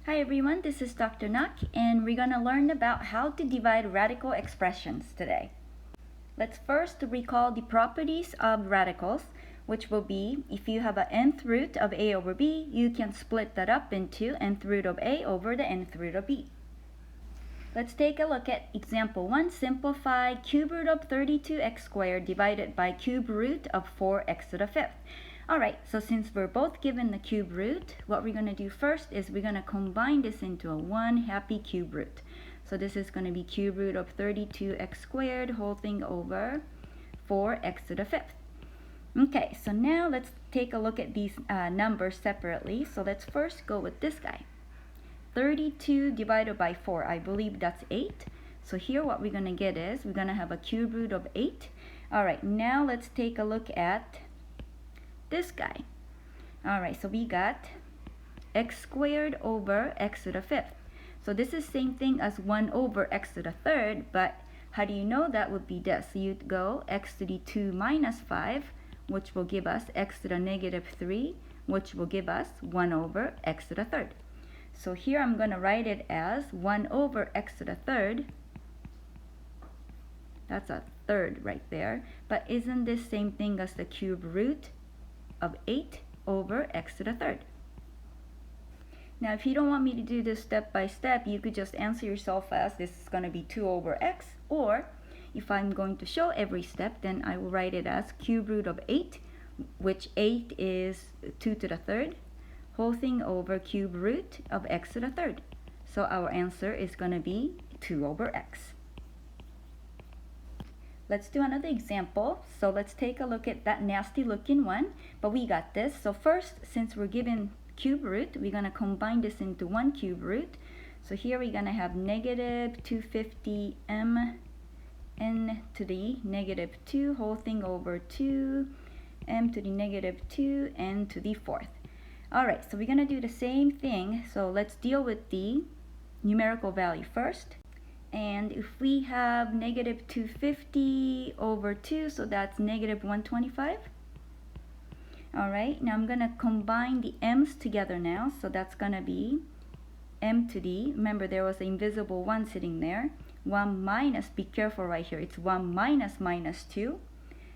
Hi everyone, this is Dr. Nak, and we're going to learn about how to divide radical expressions today. Let's first recall the properties of radicals, which will be if you have an nth root of a over b, you can split that up into nth root of a over the nth root of b. Let's take a look at example 1. Simplify cube root of 32x squared divided by cube root of 4x to the fifth. Alright, so since we're both given the cube root, what we're going to do first is we're going to combine this into a one happy cube root. So this is going to be cube root of 32x squared whole thing over 4x to the fifth. Okay, so now let's take a look at these numbers separately. So let's first go with this guy. 32 divided by 4, I believe that's 8. So here what we're going to get is we're going to have a cube root of 8. Alright, now let's take a look at this guy. Alright, so we got x squared over x to the fifth. So this is same thing as 1 over x to the third, but how do you know that would be this? So you'd go x to the 2 minus 5, which will give us x to the negative 3, which will give us 1 over x to the third. So here I'm going to write it as 1 over x to the third. That's a third right there. But isn't this same thing as the cube root of 8 over x to the third? Now if you don't want me to do this step by step, you could just answer yourself as this is going to be 2 over x. Or if I'm going to show every step, then I will write it as cube root of 8, which 8 is 2 to the third, whole thing over cube root of x to the third. So our answer is going to be 2 over x. Let's do another example. So let's take a look at that nasty looking one, but we got this. So first, since we're given cube root, we're going to combine this into one cube root. So here we're going to have negative 250 m n to the negative 2 whole thing over 2 m to the negative 2 n to the fourth. Alright, so we're going to do the same thing. So let's deal with the numerical value first. And if we have negative 250 over 2, so that's negative 125. Alright, now I'm going to combine the m's together now. So that's going to be m to the, remember there was an invisible 1 sitting there. 1 minus, be careful right here, it's 1 minus minus 2.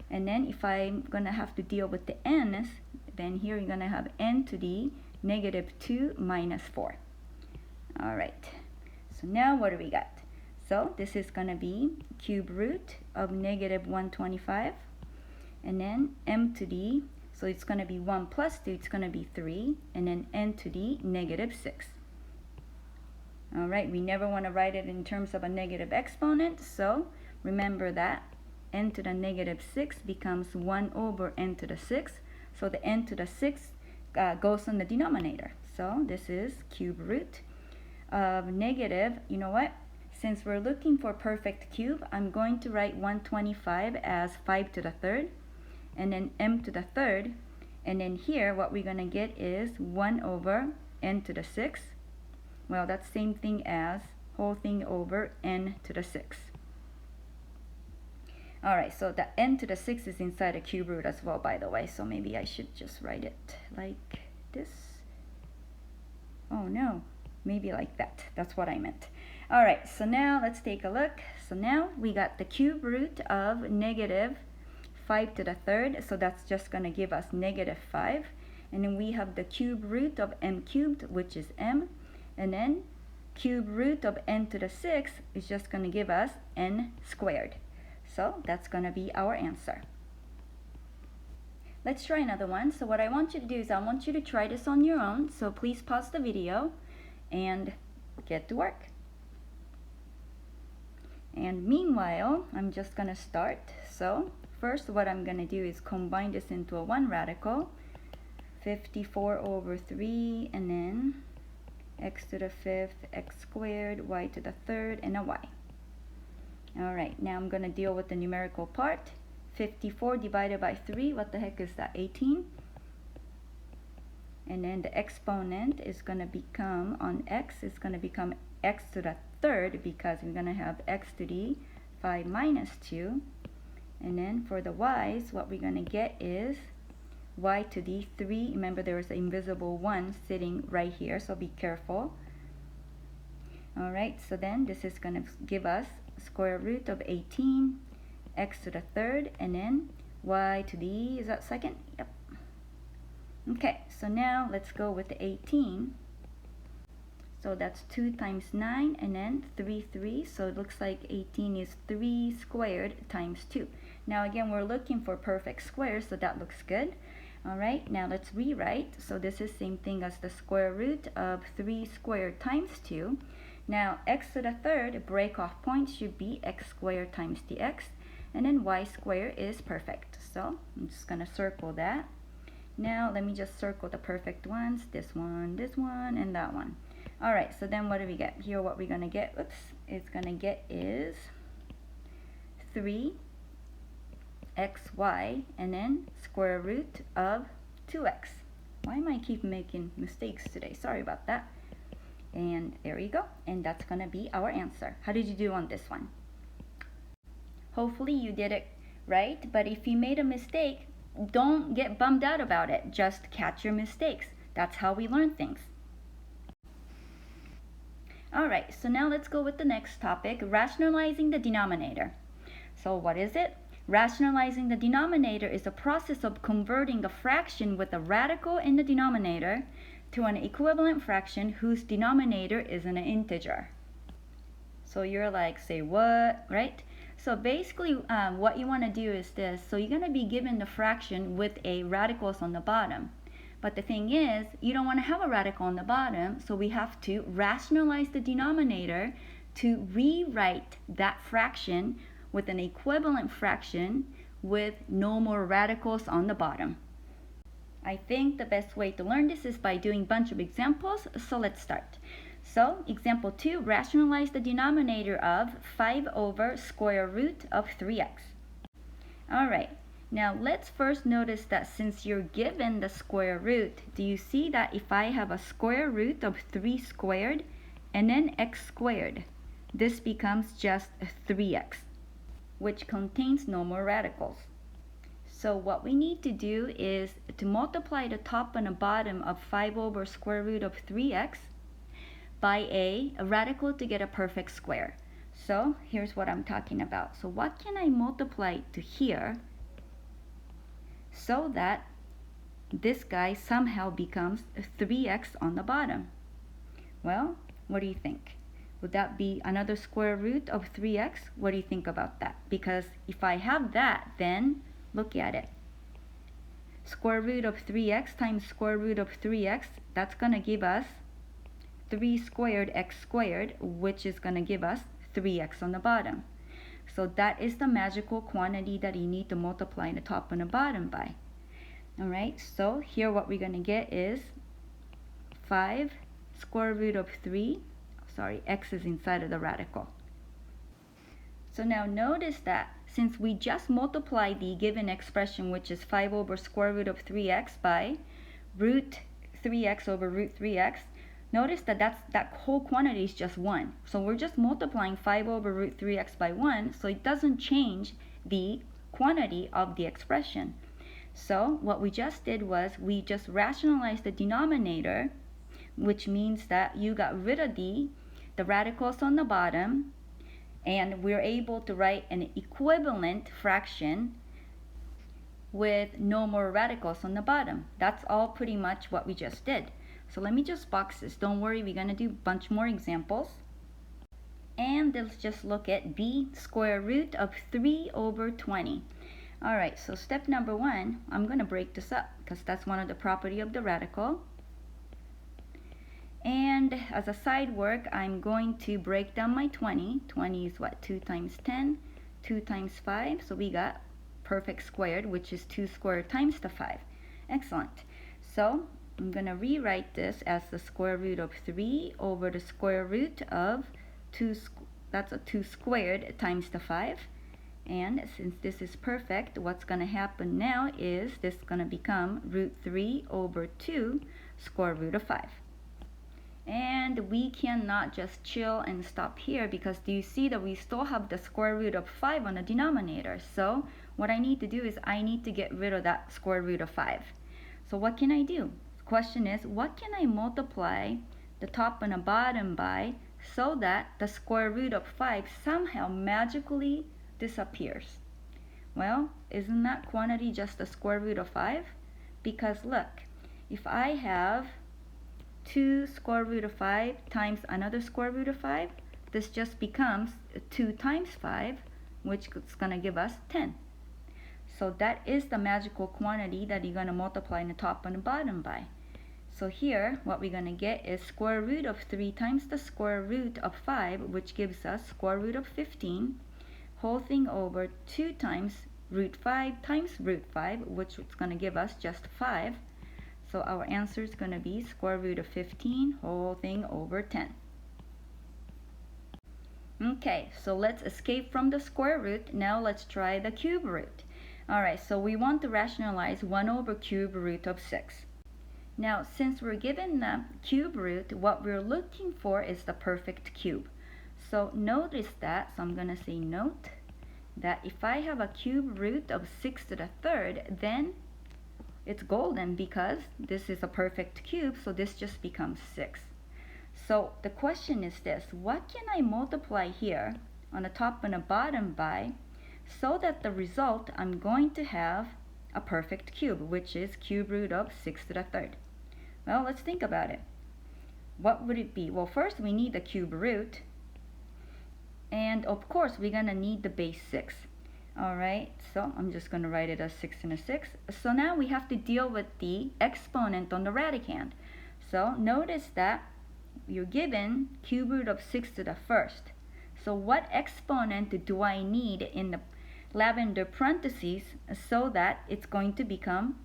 And then if I'm going to have to deal with the n's, then here you're going to have n to the negative 2 minus 4. Alright, so now what do we got? So this is going to be cube root of negative 125. And then m to the, so it's going to be 1 plus 2, it's going to be 3. And then n to the negative 6. Alright, we never want to write it in terms of a negative exponent. So remember that n to the negative 6 becomes 1 over n to the 6. So the n to the 6 goes on the denominator. So this is cube root of negative, you know what? Since we're looking for perfect cube, I'm going to write 125 as 5 to the third. And then m to the third. And then here, what we're going to get is 1 over n to the 6. Well, that's same thing as whole thing over n to the 6. Alright, so the n to the 6 is inside a cube root as well, by the way. So maybe I should just write it like this. Oh no, maybe like that. That's what I meant. Alright, so now let's take a look. So now we got the cube root of negative 5 to the third. So that's just going to give us negative 5. And then we have the cube root of m cubed, which is m. And then cube root of n to the 6 is just going to give us n squared. So that's going to be our answer. Let's try another one. So what I want you to do is I want you to try this on your own. So please pause the video and get to work. And meanwhile, I'm just going to start. So first what I'm going to do is combine this into a one radical. 54 over 3 and then x to the fifth, x squared, y to the third, and a y. Alright, now I'm going to deal with the numerical part. 54 divided by 3, what the heck is that? 18. And then the exponent is going to become, on x, is going to become x to the third because we're going to have x to the 5 minus 2. And then for the y's, what we're going to get is y to the 3. Remember there was an invisible 1 sitting right here, so be careful. Alright, so then this is going to give us square root of 18, x to the third, and then y to the, is that second? Yep. Okay, so now let's go with the 18. So that's 2 times 9, and then 3. So it looks like 18 is 3 squared times 2. Now again, we're looking for perfect squares, so that looks good. Alright, now let's rewrite. So this is same thing as the square root of 3 squared times 2. Now x to the third, break off point should be x squared times dx, and then y squared is perfect. So I'm just going to circle that. Now let me just circle the perfect ones, this one, and that one. Alright, so then what do we get? Here what we're going to get, it's going to get is 3xy, and then square root of 2x. Why am I keep making mistakes today? Sorry about that. And there you go. And that's going to be our answer. How did you do on this one? Hopefully you did it right, but if you made a mistake, don't get bummed out about it. Just catch your mistakes. That's how we learn things. Alright, so now let's go with the next topic, rationalizing the denominator. So what is it? Rationalizing the denominator is a process of converting a fraction with a radical in the denominator to an equivalent fraction whose denominator is an integer. So you're like, say what, right? So basically what you want to do is this. So you're going to be given the fraction with a radicals on the bottom. But the thing is, you don't want to have a radical on the bottom, so we have to rationalize the denominator to rewrite that fraction with an equivalent fraction with no more radicals on the bottom. I think the best way to learn this is by doing a bunch of examples, so let's start. So, example 2, rationalize the denominator of 5 over square root of 3x. Alright, now let's first notice that since you're given the square root, do you see that if I have a square root of 3 squared and then x squared, this becomes just 3x, which contains no more radicals. So what we need to do is to multiply the top and the bottom of 5 over square root of 3x by a radical to get a perfect square. So here's what I'm talking about. So what can I multiply to here so that this guy somehow becomes 3x on the bottom? Well, what do you think? Would that be another square root of 3x? What do you think about that? Because if I have that, then look at it. Square root of 3x times square root of 3x, that's going to give us 3 squared x squared, which is going to give us 3x on the bottom. So that is the magical quantity that you need to multiply the top and the bottom by. Alright, so here what we're going to get is 5 square root of 3, sorry, x is inside of the radical. So now notice that since we just multiplied the given expression, which is 5 over square root of 3x by root 3x over root 3x, notice that that whole quantity is just 1. So we're just multiplying 5 over root 3x by 1, so it doesn't change the quantity of the expression. So what we just did was we just rationalized the denominator, which means that you got rid of the radicals on the bottom, and we're able to write an equivalent fraction with no more radicals on the bottom. That's all pretty much what we just did. So let me just box this. Don't worry, we're going to do a bunch more examples. And let's just look at b square root of 3 over 20. Alright, so step number 1, I'm going to break this up because that's one of the property of the radical. And as a side work, I'm going to break down my 20. 20 is what? 2 times 10, 2 times 5. So we got perfect squared, which is 2 squared times the 5. Excellent. So I'm going to rewrite this as the square root of 3 over the square root of 2, that's a 2 squared times the 5. And since this is perfect, what's going to happen now is this is going to become root 3 over 2 square root of 5. And we cannot just chill and stop here because do you see that we still have the square root of 5 on the denominator? So what I need to do is I need to get rid of that square root of 5. So what can I do? The question is, what can I multiply the top and the bottom by so that the square root of 5 somehow magically disappears. Well, isn't that quantity just the square root of 5? Because look, if I have 2 square root of 5 times another square root of 5, this just becomes 2 times 5, which is going to give us 10. So that is the magical quantity that you're going to multiply in the top and the bottom by. So here, what we're going to get is square root of 3 times the square root of 5, which gives us square root of 15, whole thing over 2 times root 5 times root 5, which is going to give us just 5. So our answer is going to be square root of 15 whole thing over 10. Okay, so let's escape from the square root. Now let's try the cube root. Alright, so we want to rationalize 1 over cube root of 6. Now, since we're given the cube root, what we're looking for is the perfect cube. So notice that, so I'm going to say note, that if I have a cube root of 6 to the third, then it's golden because this is a perfect cube, so this just becomes 6. So the question is this, what can I multiply here on the top and the bottom by so that the result I'm going to have a perfect cube, which is cube root of 6 to the third? Well, let's think about it. What would it be? Well, first we need the cube root, and of course we're going to need the base 6. Alright, so I'm just going to write it as 6 and a 6. So now we have to deal with the exponent on the radicand. So notice that you're given cube root of 6 to the first. So what exponent do I need in the lavender parentheses so that it's going to become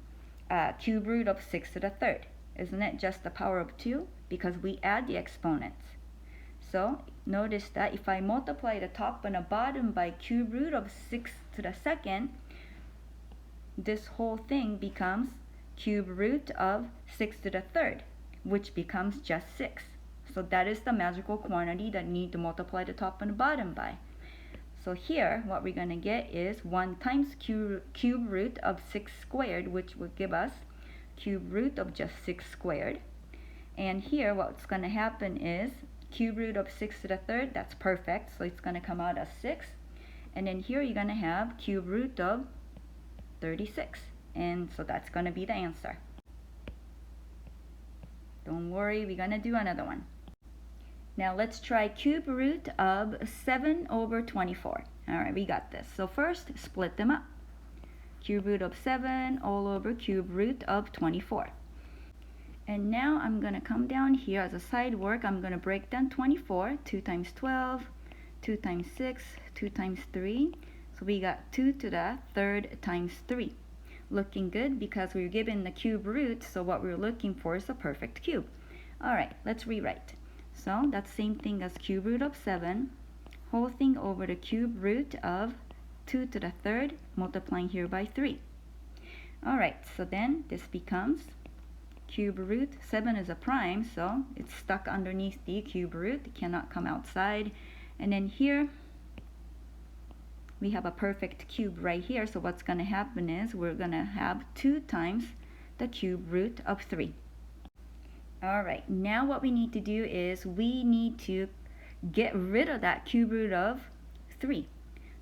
cube root of 6 to the third? Isn't it just the power of 2? Because we add the exponents. So notice that if I multiply the top and the bottom by cube root of 6 to the second, this whole thing becomes cube root of 6 to the third, which becomes just 6. So that is the magical quantity that you need to multiply the top and the bottom by. So here, what we're going to get is 1 times cube root of 6 squared, which will give us cube root of just 6 squared. And here, what's going to happen is cube root of 6 to the third, that's perfect, so it's going to come out as 6. And then here you're going to have cube root of 36. And so that's going to be the answer. Don't worry, we're going to do another one. Now let's try cube root of 7 over 24. Alright, we got this. So first, split them up. Cube root of 7 all over cube root of 24. And now I'm going to come down here as a side work. I'm going to break down 24. 2 times 12, 2 times 6, 2 times 3. So we got 2 to the third times 3. Looking good because we're given the cube root, so what we're looking for is a perfect cube. Alright, let's rewrite. So that's same thing as cube root of 7, whole thing over the cube root of 2 to the third, multiplying here by 3. Alright, so then this becomes cube root, 7 is a prime, so it's stuck underneath the cube root, it cannot come outside. And then here, we have a perfect cube right here, so what's going to happen is we're going to have 2 times the cube root of 3. Alright, now what we need to do is we need to get rid of that cube root of 3.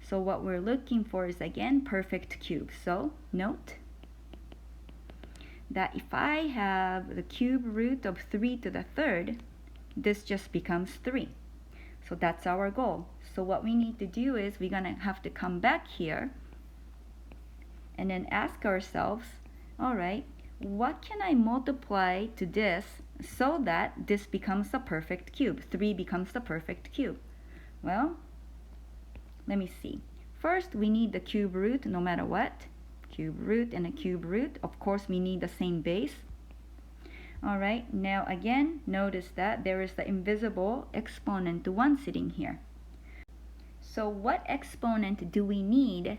So what we're looking for is again perfect cube. So note that if I have the cube root of 3 to the third, this just becomes 3. So that's our goal. So what we need to do is we're going to have to come back here and then ask ourselves, alright, what can I multiply to this so that this becomes a perfect cube? 3 becomes the perfect cube. Well, let me see. First, we need the cube root no matter what. Cube root and a cube root. Of course, we need the same base. Alright, now again, notice that there is the invisible exponent 1 sitting here. So what exponent do we need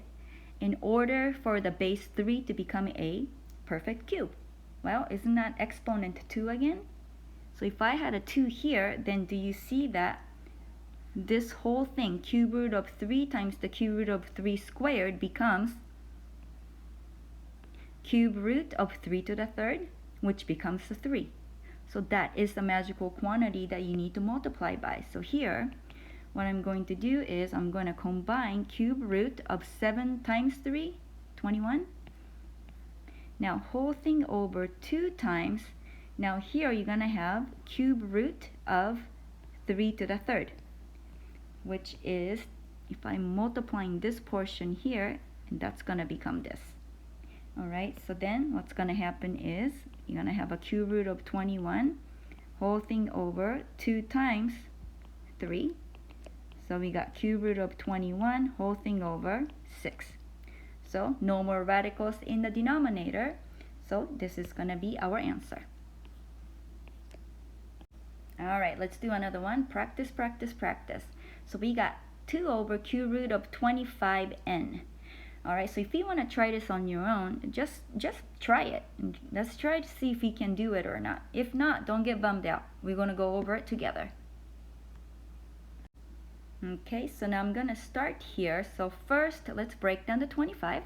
in order for the base 3 to become a perfect cube? Well, isn't that exponent 2 again? So if I had a 2 here, then do you see that this whole thing, cube root of 3 times the cube root of 3 squared becomes cube root of 3 to the third, which becomes a 3. So that is the magical quantity that you need to multiply by. So here, what I'm going to do is I'm going to combine cube root of 7 times 3, 21. Now whole thing over 2 times. Now here you're going to have cube root of 3 to the third, which is, if I'm multiplying this portion here, and that's going to become this. Alright, so then what's going to happen is you're going to have a cube root of 21 whole thing over 2 times 3. So we got cube root of 21 whole thing over 6. So no more radicals in the denominator. So this is going to be our answer. Alright, let's do another one. Practice, practice, practice. So we got 2 over cube root of 25n. Alright, so if you want to try this on your own, just try it. Let's try to see if we can do it or not. If not, don't get bummed out. We're going to go over it together. Okay, so now I'm going to start here. So first, let's break down the 25.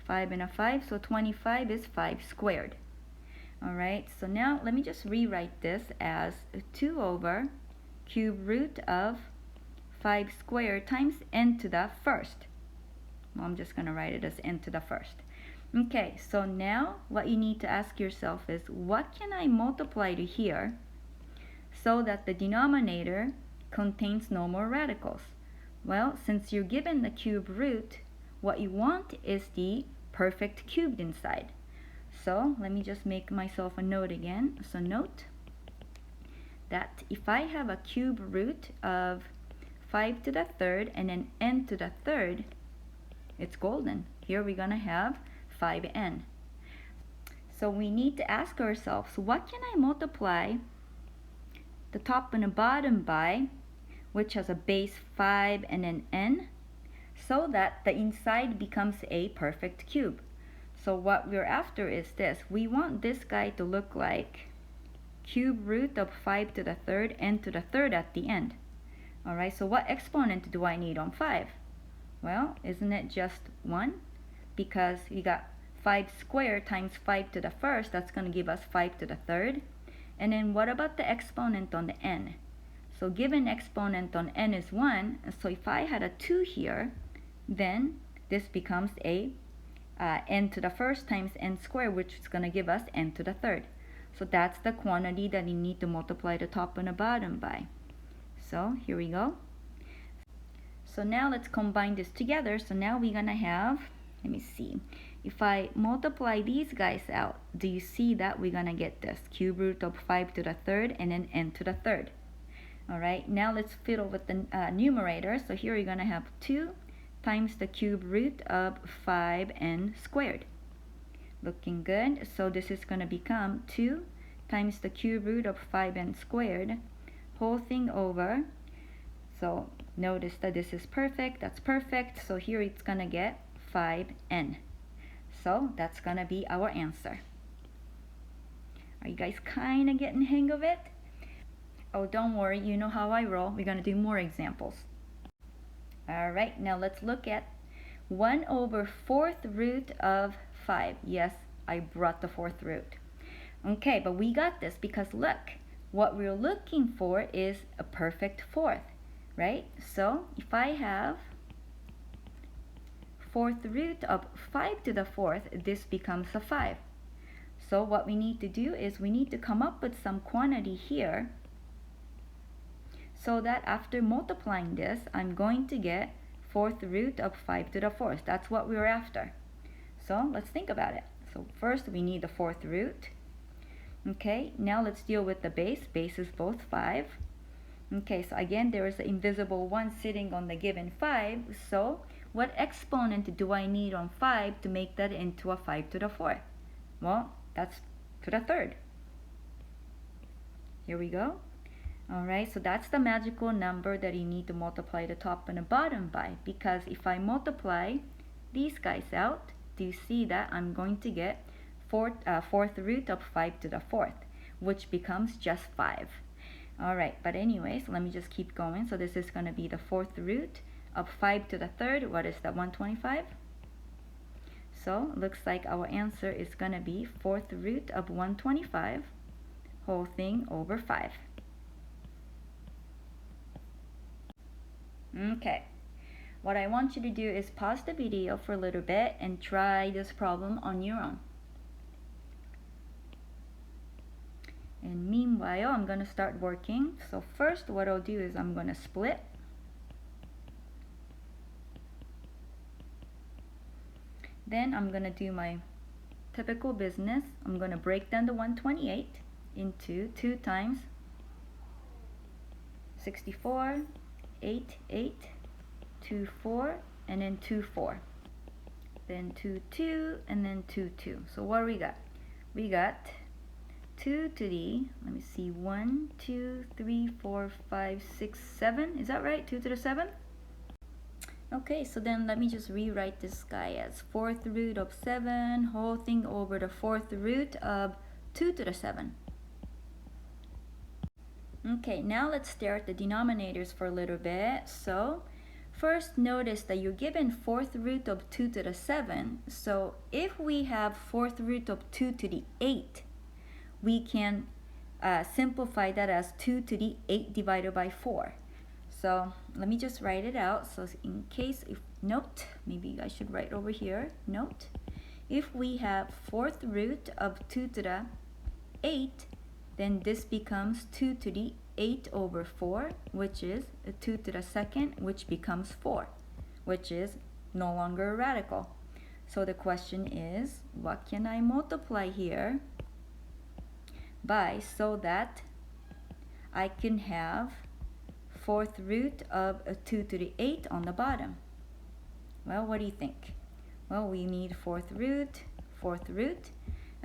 5 and a 5, so 25 is 5 squared. Alright, so now let me just rewrite this as 2 over cube root of 5 squared times n to the first. Well, I'm just going to write it as n to the first. Okay, so now what you need to ask yourself is, what can I multiply to here so that the denominator contains no more radicals? Well, since you're given the cube root, what you want is the perfect cubed inside. So let me just make myself a note again. So note that if I have a cube root of 5 to the third and then n to the third, it's golden. Here we're going to have 5n. So we need to ask ourselves, what can I multiply the top and the bottom by, which has a base 5 and an n, so that the inside becomes a perfect cube? So what we're after is this. We want this guy to look like cube root of 5 to the third, n to the third at the end. Alright, so what exponent do I need on 5? Well, isn't it just 1? Because we got 5 squared times 5 to the first, that's going to give us 5 to the third. And then what about the exponent on the n? So given exponent on n is 1, so if I had a 2 here, then this becomes a n to the first times n squared, which is going to give us n to the third. So that's the quantity that you need to multiply the top and the bottom by. So here we go. So now let's combine this together. So now we're going to have, let me see, if I multiply these guys out, do you see that we're going to get this cube root of 5 to the third and then n to the third? Alright, now let's fiddle with the numerator. So here you're going to have 2 times the cube root of 5n squared. Looking good. So this is going to become 2 times the cube root of 5n squared, whole thing over. So notice that this is perfect, that's perfect. So here it's going to get 5n. So that's going to be our answer. Are you guys kind of getting the hang of it? Oh, don't worry, you know how I roll. We're going to do more examples. Alright, now let's look at 1 over 4th root of 5. Yes, I brought the 4th root. Okay, but we got this because look, what we're looking for is a perfect 4th, right? So if I have 4th root of 5 to the 4th, this becomes a 5. So what we need to do is we need to come up with some quantity here so that after multiplying this, I'm going to get 4th root of 5 to the 4th. That's what we're after. So let's think about it. So first we need the 4th root. Okay, now let's deal with the base. Base is both 5. Okay, so again, there is an invisible 1 sitting on the given 5. So what exponent do I need on 5 to make that into a 5 to the 4th? Well, that's to the third. Here we go. Alright, so that's the magical number that you need to multiply the top and the bottom by. Because if I multiply these guys out, do you see that I'm going to get 4th root of 5 to the 4th, which becomes just 5. Alright, but anyways, let me just keep going. So this is going to be the 4th root of 5 to the 3rd. What is that, 125? So looks like our answer is going to be 4th root of 125 whole thing over 5. Okay, what I want you to do is pause the video for a little bit and try this problem on your own. And meanwhile, I'm going to start working. So first what I'll do is I'm going to split. Then I'm going to do my typical business. I'm going to break down the 128 into 2 times 64, 8, 8, 2, 4, and then 2, 4. Then 2, 2, and then 2, 2. So what do we got? We got 2 to the, let me see, 1, 2, 3, 4, 5, 6, 7. Is that right? 2 to the 7? Okay, so then let me just rewrite this guy as 4th root of 7 whole thing over the 4th root of 2 to the 7. Okay, now let's stare at the denominators for a little bit. So first notice that you're given 4th root of 2 to the 7. So if we have 4th root of 2 to the 8, we can simplify that as 2 to the 8 divided by 4. So let me just write it out. So in case, if note, maybe I should write over here, note, if we have 4th root of 2 to the 8, then this becomes 2 to the 8 over 4, which is 2 to the 2nd, which becomes 4, which is no longer a radical. So the question is, what can I multiply here by so that I can have 4th root of 2 to the 8 on the bottom? Well, what do you think? Well, we need 4th root, 4th root.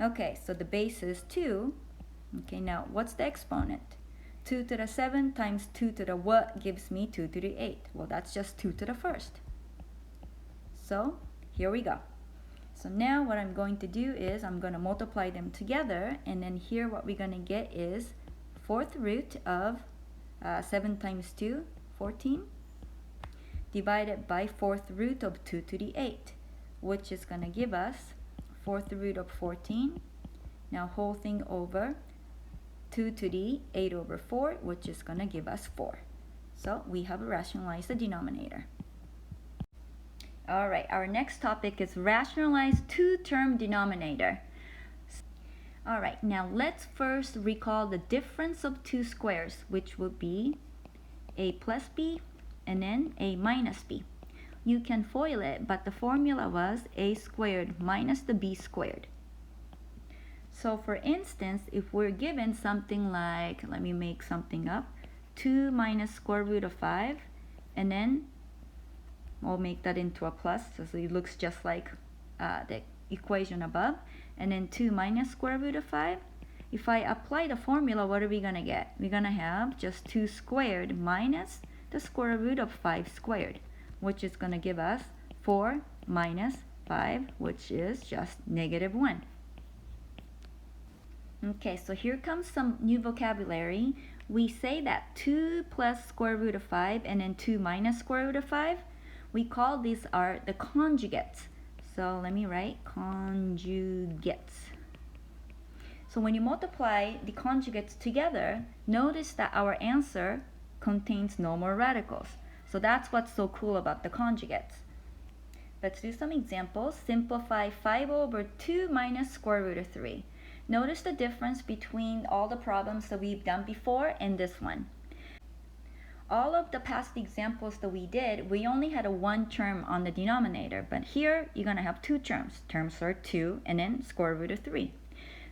Okay, so the base is 2. Okay, now what's the exponent? 2 to the 7 times 2 to the what gives me 2 to the 8? Well, that's just 2 to the 1st. So here we go. So now what I'm going to do is I'm going to multiply them together, and then here what we're going to get is 4th root of 7 times 2, 14, divided by 4th root of 2 to the 8, which is going to give us 4th root of 14, now whole thing over 2 to the 8 over 4, which is going to give us 4. So we have rationalized the denominator. Alright, our next topic is rationalize two-term denominator. Alright, now let's first recall the difference of two squares, which would be a plus b and then a minus b. You can FOIL it, but the formula was a squared minus the b squared. So for instance, if we're given something like, let me make something up, 2 minus square root of 5, and then we'll make that into a plus, so it looks just like the equation above, and then 2 minus square root of 5. If I apply the formula, what are we going to get? We're going to have just 2 squared minus the square root of 5 squared, which is going to give us 4 minus 5, which is just -1. Okay, so here comes some new vocabulary. We say that 2 plus square root of 5 and then 2 minus square root of 5. We call these are the conjugates. So let me write conjugates. So when you multiply the conjugates together, notice that our answer contains no more radicals. So that's what's so cool about the conjugates. Let's do some examples. Simplify 5 over 2 minus square root of 3. Notice the difference between all the problems that we've done before and this one. All of the past examples that we did, we only had a 1 term on the denominator, but here you're going to have 2 terms. Terms are 2 and then square root of 3.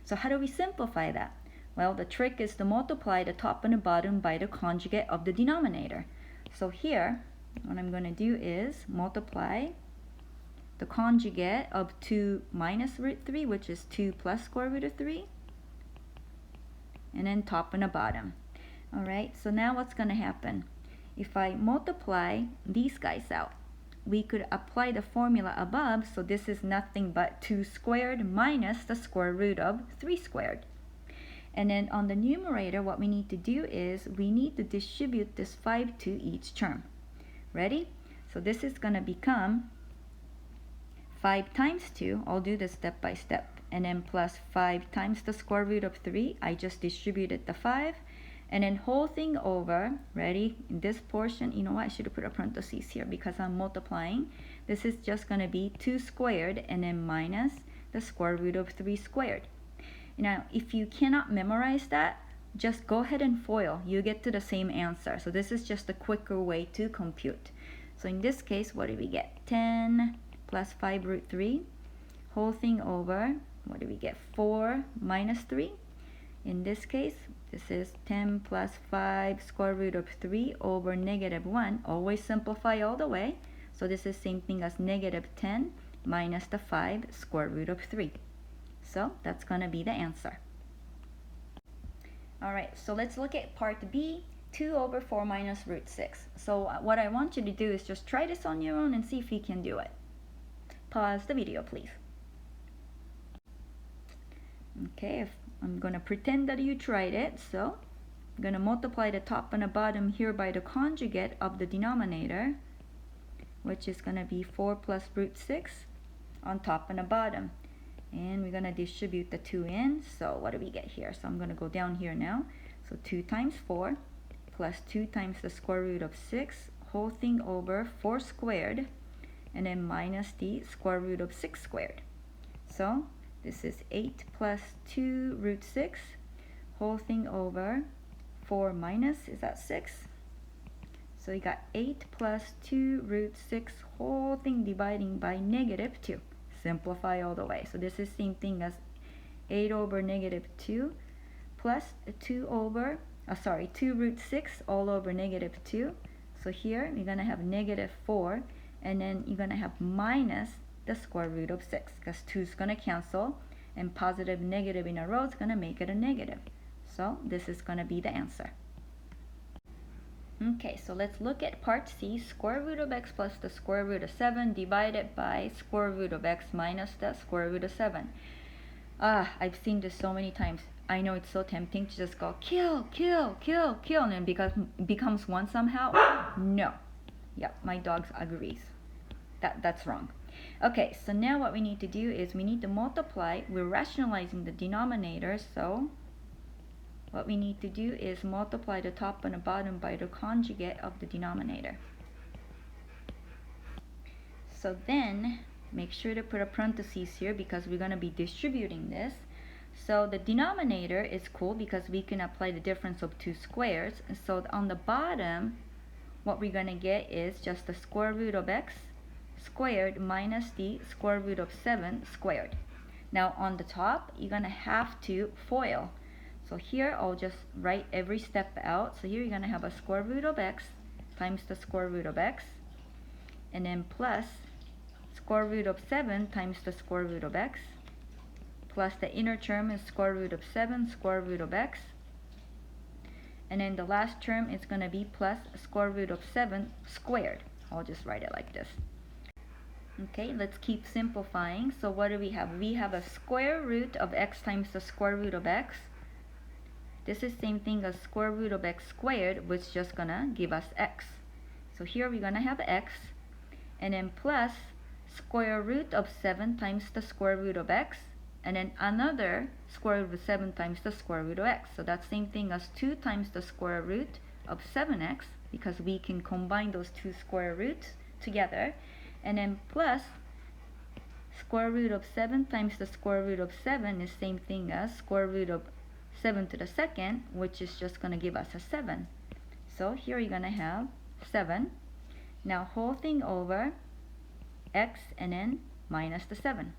So how do we simplify that? Well, the trick is to multiply the top and the bottom by the conjugate of the denominator. So here, what I'm going to do is multiply the conjugate of 2 minus root 3, which is 2 plus square root of 3, and then top and the bottom. Alright, so now what's going to happen? If I multiply these guys out, we could apply the formula above, so this is nothing but 2 squared minus the square root of 3 squared. And then on the numerator, what we need to do is we need to distribute this 5 to each term. Ready? So this is going to become 5 times 2, I'll do this step by step, and then plus 5 times the square root of 3, I just distributed the 5, and then whole thing over, ready, in this portion, you know what, I should have put a parentheses here because I'm multiplying. This is just going to be 2 squared and then minus the square root of 3 squared. Now, if you cannot memorize that, just go ahead and FOIL. You get to the same answer. So this is just a quicker way to compute. So in this case, what do we get? 10 plus 5 root 3, whole thing over, what do we get? 4 minus 3. In this case, this is 10 plus 5 square root of 3 over negative 1. Always simplify all the way. So this is same thing as negative 10 minus the 5 square root of 3. So that's going to be the answer. Alright, so let's look at part B, 2 over 4 minus root 6. So what I want you to do is just try this on your own and see if you can do it. Pause the video, please. Okay, I'm going to pretend that you tried it. So I'm going to multiply the top and the bottom here by the conjugate of the denominator, which is going to be 4 plus root 6 on top and the bottom. And we're going to distribute the 2 in. So what do we get here? So I'm going to go down here now. So 2 times 4 plus 2 times the square root of 6, whole thing over 4 squared, and then minus the square root of 6 squared. So this is 8 plus 2 root 6, whole thing over 4 minus, is that 6? So you got 8 plus 2 root 6, whole thing dividing by negative 2. Simplify all the way. So this is same thing as 8 over negative 2 plus 2 root 6 all over negative 2. So here you're going to have negative 4, and then you're going to have minus the square root of 6 because 2 is going to cancel, and positive negative in a row is going to make it a negative. So this is going to be the answer. Okay, so let's look at part C, square root of x plus the square root of 7 divided by square root of x minus the square root of 7. I've seen this so many times. I know it's so tempting to just go kill, kill, kill, kill, and then because becomes 1 somehow. No. Yeah, my dog agrees. That's wrong. Okay, so now what we need to do is we need to multiply. We're rationalizing the denominator, so what we need to do is multiply the top and the bottom by the conjugate of the denominator. So then, make sure to put a parentheses here because we're going to be distributing this. So the denominator is cool because we can apply the difference of 2 squares. So on the bottom, what we're going to get is just the square root of x squared minus the square root of 7 squared. Now on the top, you're going to have to FOIL. So here I'll just write every step out. So here you're going to have a square root of x times the square root of x, and then plus square root of 7 times the square root of x, plus the inner term is square root of 7 square root of x, and then the last term is going to be plus square root of 7 squared. I'll just write it like this. Okay, let's keep simplifying. So what do we have? We have a square root of x times the square root of x. This is same thing as square root of x squared, which is just gonna give us x. So here we're gonna have x, and then plus square root of 7 times the square root of x, and then another square root of 7 times the square root of x. So that's same thing as 2 times the square root of 7x, because we can combine those 2 square roots together, and then plus square root of 7 times the square root of 7 is same thing as square root of 7 to the second, which is just going to give us a 7. So here you're going to have 7. Now whole thing over x and then minus the 7.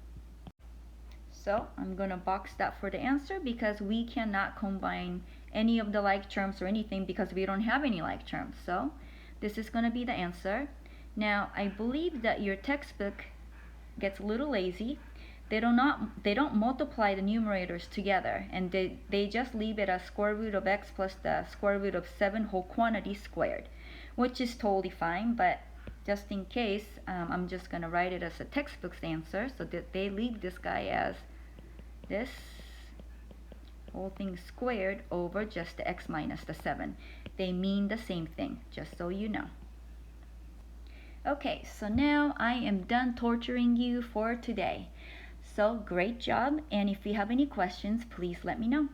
So I'm going to box that for the answer because we cannot combine any of the like terms or anything because we don't have any like terms. So this is going to be the answer. Now I believe that your textbook gets a little lazy. They don't multiply the numerators together, and they just leave it as square root of x plus the square root of 7 whole quantity squared, which is totally fine, but just in case, I'm just going to write it as a textbook's answer, so that they leave this guy as this whole thing squared over just the x minus the 7. They mean the same thing, just so you know. Okay, so now I am done torturing you for today. So great job, and if you have any questions, please let me know.